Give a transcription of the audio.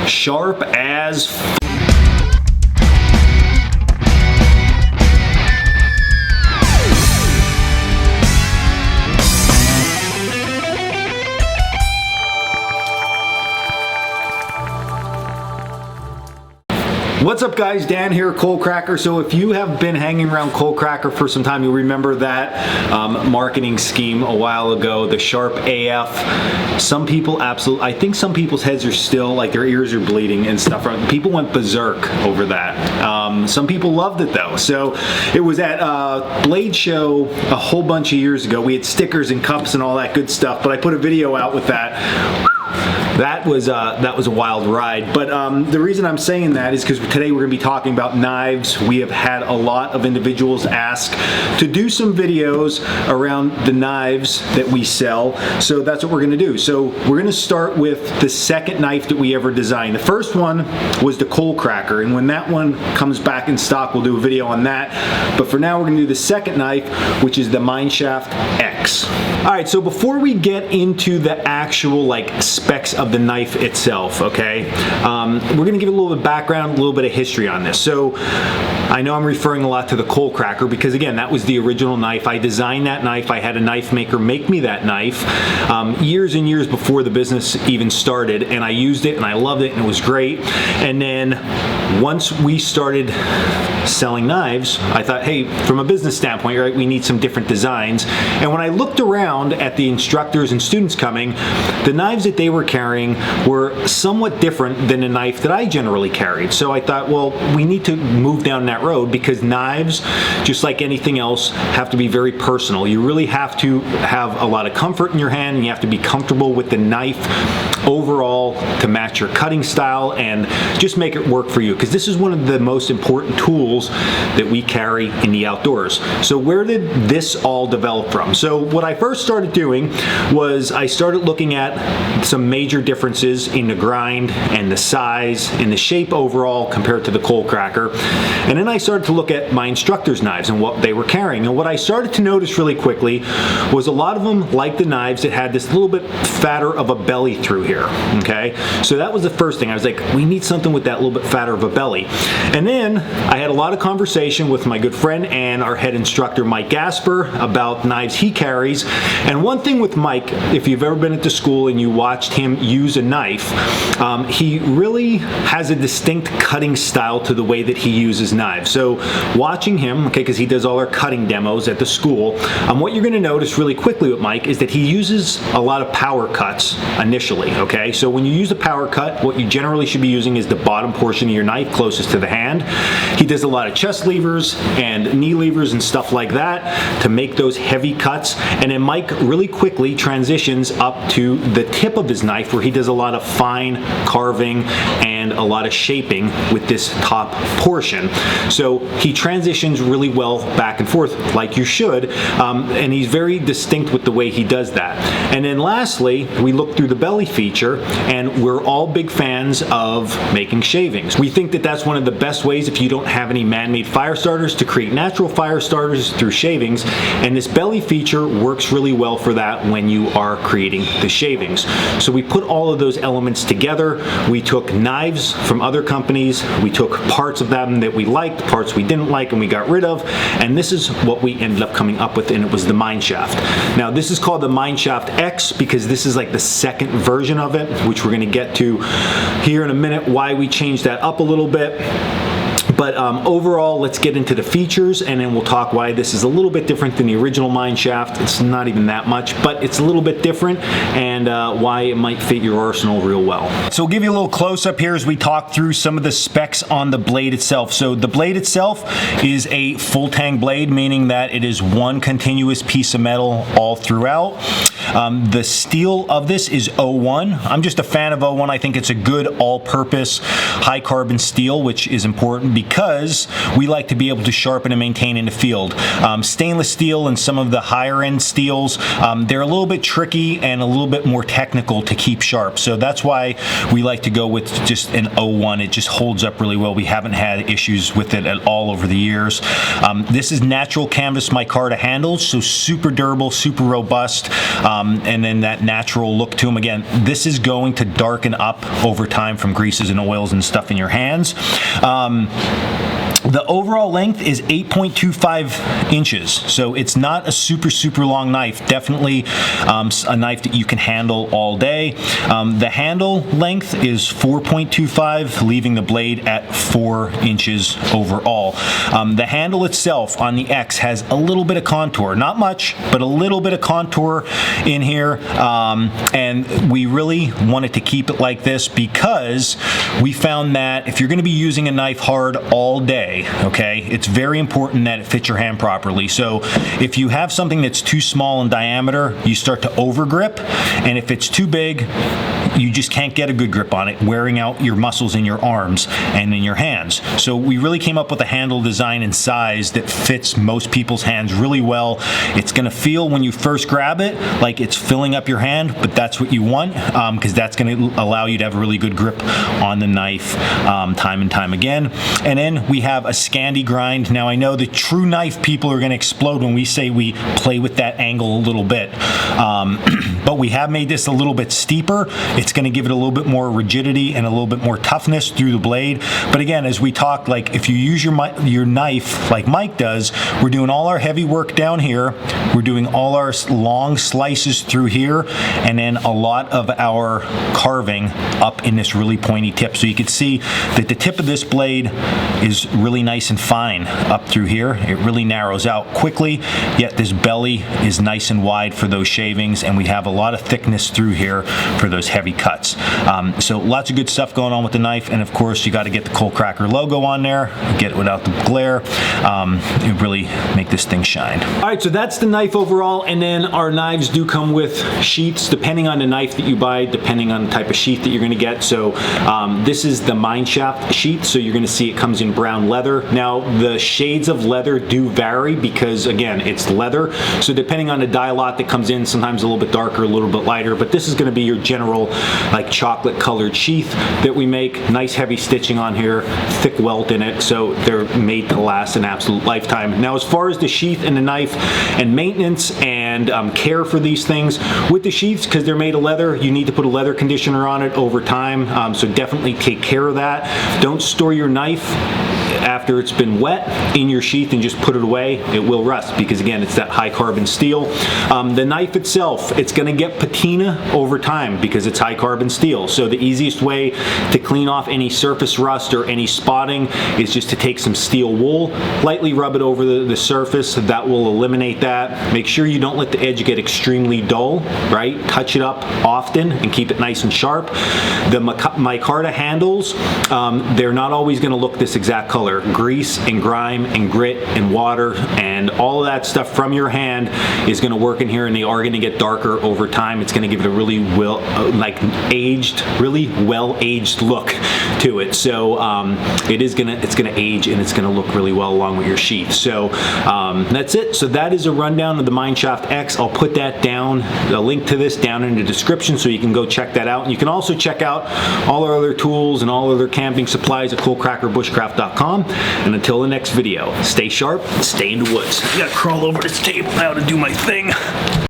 sharp as What's up guys, Dan here at Coalcracker. So if you have been hanging around Coalcracker for some time, you'll remember that marketing scheme a while ago, the Sharp AF. Some people absolutely, I think some people's heads are still, like their ears are bleeding and stuff. People went berserk over that. Some people loved it though. So it was at Blade Show a whole bunch of years ago. We had stickers and cups and all that good stuff, but I put a video out with that. That was a wild ride, but the reason I'm saying that is because today we're going to be talking about knives. We have had a lot of individuals ask to do some videos around the knives that we sell, so that's what we're going to do. So we're going to start with the second knife that we ever designed. The first one was the Coalcracker, and when that one comes back in stock, we'll do a video on that. But for now, we're going to do the second knife, which is the Mineshaft X. All right, so before we get into the actual like specs of the knife itself, okay, we're going to give a little bit of background, a little bit of history on this. So I know I'm referring a lot to the Coalcracker because again, that was the original knife. I designed that knife. I had a knife maker make me that knife years and years before the business even started, and I used it and I loved it and it was great. And then once we started selling knives, I thought, hey, from a business standpoint, right, we need some different designs. And when I looked around at the instructors and students coming, the knives that they were carrying were somewhat different than a knife that I generally carried. So I thought, well, we need to move down that road because knives, just like anything else, have to be very personal. You really have to have a lot of comfort in your hand, and you have to be comfortable with the knife overall to match your cutting style and just make it work for you, because this is one of the most important tools that we carry in the outdoors. So where did this all develop from? So what I first started doing was I started looking at some major differences in the grind and the size and the shape overall compared to the Coalcracker. And then I started to look at my instructors' knives and what they were carrying. And what I started to notice really quickly was a lot of them, like the knives, that had this little bit fatter of a belly through here, okay? So that was the first thing. I was like, we need something with that little bit fatter of a belly. And then I had a lot of conversation with my good friend and our head instructor, Mike Gasper, about knives he carries. And one thing with Mike, if you've ever been at the school and you watched him use a knife, he really has a distinct cutting style to the way that he uses knives. So watching him, okay, because he does all our cutting demos at the school, what you're going to notice really quickly with Mike is that he uses a lot of power cuts initially, okay? So when you use a power cut, what you generally should be using is the bottom portion of your knife closest to the hand. He does a lot of chest levers and knee levers and stuff like that to make those heavy cuts. And then Mike really quickly transitions up to the tip of his knife where he does a lot of fine carving and a lot of shaping with this top portion. So he transitions really well back and forth like you should, and he's very distinct with the way he does that. And then lastly, we look through the belly feature, and we're all big fans of making shavings. We think that that's one of the best ways, if you don't have any man-made fire starters, to create natural fire starters through shavings, and this belly feature works really well for that when you are creating the shavings. So we put all of those elements together. We took knives from other companies, we took parts of them that we liked, parts we didn't like, and we got rid of, and this is what we ended up coming up with, and it was the Mineshaft. Now this is called the Mineshaft X because this is like the second version of it, which we're going to get to here in a minute, why we changed that up a little bit. But overall, let's get into the features, and then we'll talk why this is a little bit different than the original Mineshaft. It's not even that much, but it's a little bit different, and why it might fit your arsenal real well. So we'll give you a little close-up here as we talk through some of the specs on the blade itself. So the blade itself is a full tang blade, meaning that it is one continuous piece of metal all throughout. The steel of this is 01. I'm just a fan of 01. I think it's a good all-purpose high carbon steel, which is important because because we like to be able to sharpen and maintain in the field. Stainless steel and some of the higher end steels, they're a little bit tricky and a little bit more technical to keep sharp. So that's why we like to go with just an 01. It just holds up really well. We haven't had issues with it at all over the years. This is natural canvas micarta handles, so super durable, super robust, and then that natural look to them. Again, this is going to darken up over time from greases and oils and stuff in your hands. The overall length is 8.25 inches, so it's not a super long knife. Definitely a knife that you can handle all day. The handle length is 4.25, leaving the blade at 4 inches overall. The handle itself on the X has a little bit of contour, not much, but a little bit of contour in here, and we really wanted to keep it like this because we found that if you're going to be using a knife hard all day, okay, it's very important that it fits your hand properly. So if you have something that's too small in diameter, you start to over grip, and if it's too big, you just can't get a good grip on it, wearing out your muscles in your arms and in your hands. So we really came up with a handle design and size that fits most people's hands really well. It's gonna feel when you first grab it like it's filling up your hand, but that's what you want, because that's gonna allow you to have a really good grip on the knife time and time again. And then we have a Scandi grind. Now I know the true knife people are gonna explode when we say we play with that angle a little bit, but we have made this a little bit steeper. It's going to give it a little bit more rigidity and a little bit more toughness through the blade. But again, as we talked, like if you use your knife like Mike does, we're doing all our heavy work down here, we're doing all our long slices through here, and then a lot of our carving up in this really pointy tip. So you can see that the tip of this blade is really nice and fine up through here. It really narrows out quickly, yet this belly is nice and wide for those shavings, and we have a lot of thickness through here for those heavy cuts. So lots of good stuff going on with the knife, and of course you got to get the Coalcracker logo on there, get it without the glare. It really make this thing shine. All right, so that's the knife overall, and then our knives do come with sheaths depending on the knife that you buy, depending on the type of sheath that you're going to get. So this is the mineshaft sheath, so you're going to see it comes in brown leather. Now the shades of leather do vary because again it's leather, so depending on the dye lot that comes in, sometimes a little bit darker, a little bit lighter, but this is going to be your general like chocolate colored sheath that we make. Nice heavy stitching on here, thick welt in it, so they're made to last an absolute lifetime. Now as far as the sheath and the knife and maintenance and care for these things, with the sheaths, because they're made of leather, you need to put a leather conditioner on it over time, so definitely take care of that. Don't store your knife after it's been wet in your sheath and just put it away. It will rust because again it's that high carbon steel. The knife itself, it's going to get patina over time because it's high carbon steel, so the easiest way to clean off any surface rust or any spotting is just to take some steel wool, lightly rub it over the surface. That will eliminate that. Make sure you don't let the edge get extremely dull, right? Touch it up often and keep it nice and sharp. The micarta handles, they're not always going to look this exact color. Grease and grime and grit and water and all of that stuff from your hand is going to work in here, and they are going to get darker over time. It's going to give it a really well really well aged look to it. So it's going to age and it's going to look really well along with your sheath. So that's it. So that is a rundown of the Mineshaft X. I'll put that down, a link to this down in the description, so you can go check that out. And you can also check out all our other tools and all other camping supplies at coalcrackerbushcraft.com. And until the next video, stay sharp and stay in the woods. I gotta crawl over this table now to do my thing.